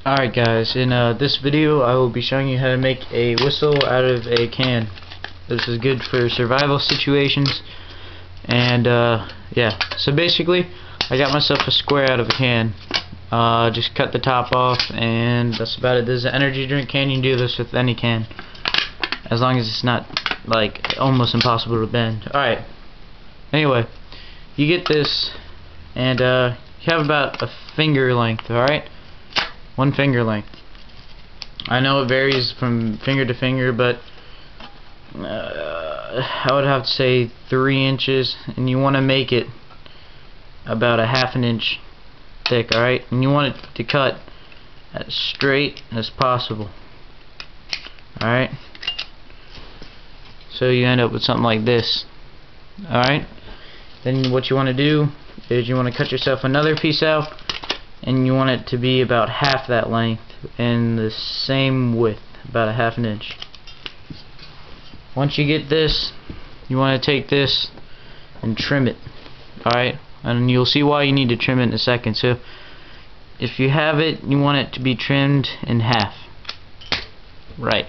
Alright guys, in this video I will be showing you how to make a whistle out of a can. This is good for survival situations, and yeah, so basically I got myself a square out of a can. Just cut the top off and that's about it. This is an energy drink can. You can do this with any can as long as it's not like almost impossible to bend. Alright, anyway, you get this and you have about a finger length, alright? 1 finger length. I know it varies from finger to finger, but I would have to say 3 inches, and you want to make it about a ½ inch thick, alright? And you want it to cut as straight as possible, alright? So you end up with something like this, alright? Then what you want to do is you want to cut yourself another piece out, and you want it to be about half that length and the same width, about a ½ inch. Once you get this, you want to take this and trim it, alright? And you'll see why you need to trim it in a second. So if you have it, you want it to be trimmed in half, right?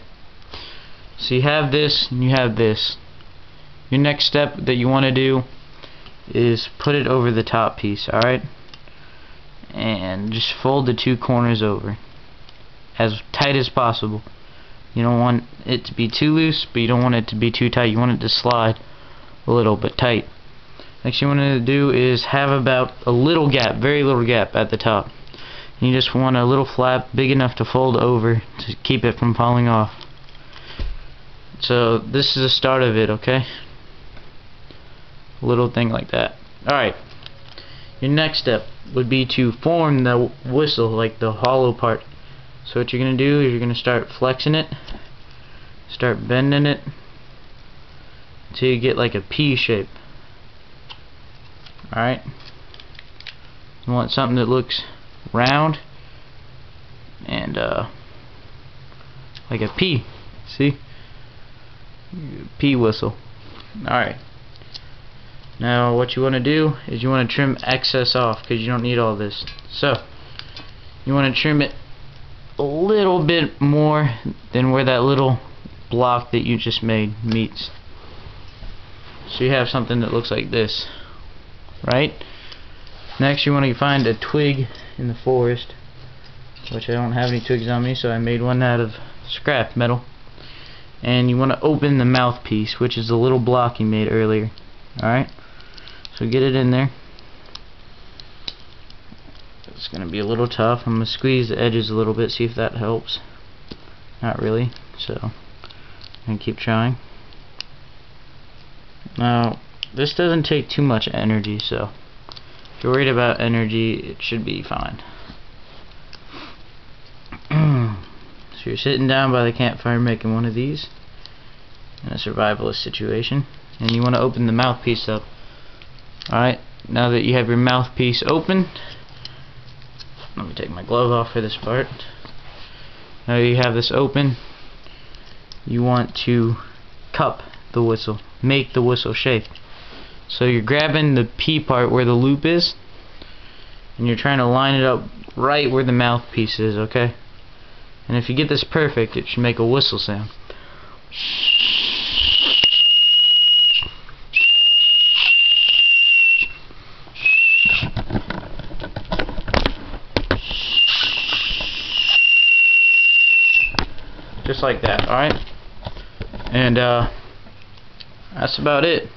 So you have this and you have this. Your next step that you want to do is put it over the top piece, alright? And just fold the 2 corners over as tight as possible. You don't want it to be too loose, but you don't want it to be too tight. You want it to slide a little but tight. Next you want to do is have about a little gap, very little gap at the top. And you just want a little flap big enough to fold over to keep it from falling off. So this is the start of it, okay? A little thing like that. Alright. Your next step would be to form the whistle, like the hollow part. So what you're going to do is you're going to start flexing it, start bending it until you get like a P shape. Alright? You want something that looks round and like a P. See? P whistle. Alright. Now what you want to do is you want to trim excess off because you don't need all this. So you want to trim it a little bit more than where that little block that you just made meets. So you have something that looks like this, right? Next you want to find a twig in the forest, which I don't have any twigs on me, so I made one out of scrap metal. And you want to open the mouthpiece, which is the little block you made earlier. Alright? So get it in there. It's going to be a little tough. I'm going to squeeze the edges a little bit, see if that helps. Not really, so I'm going to keep trying. Now, this doesn't take too much energy, so if you're worried about energy, it should be fine. So you're sitting down by the campfire making one of these in a survivalist situation, and you want to open the mouthpiece up. Alright, now that you have your mouthpiece open, let me take my glove off for this part. Now you have this open, you want to cup the whistle, make the whistle shape. So you're grabbing the P part where the loop is, and you're trying to line it up right where the mouthpiece is, okay? And if you get this perfect, it should make a whistle sound. Just like that, alright? And that's about it.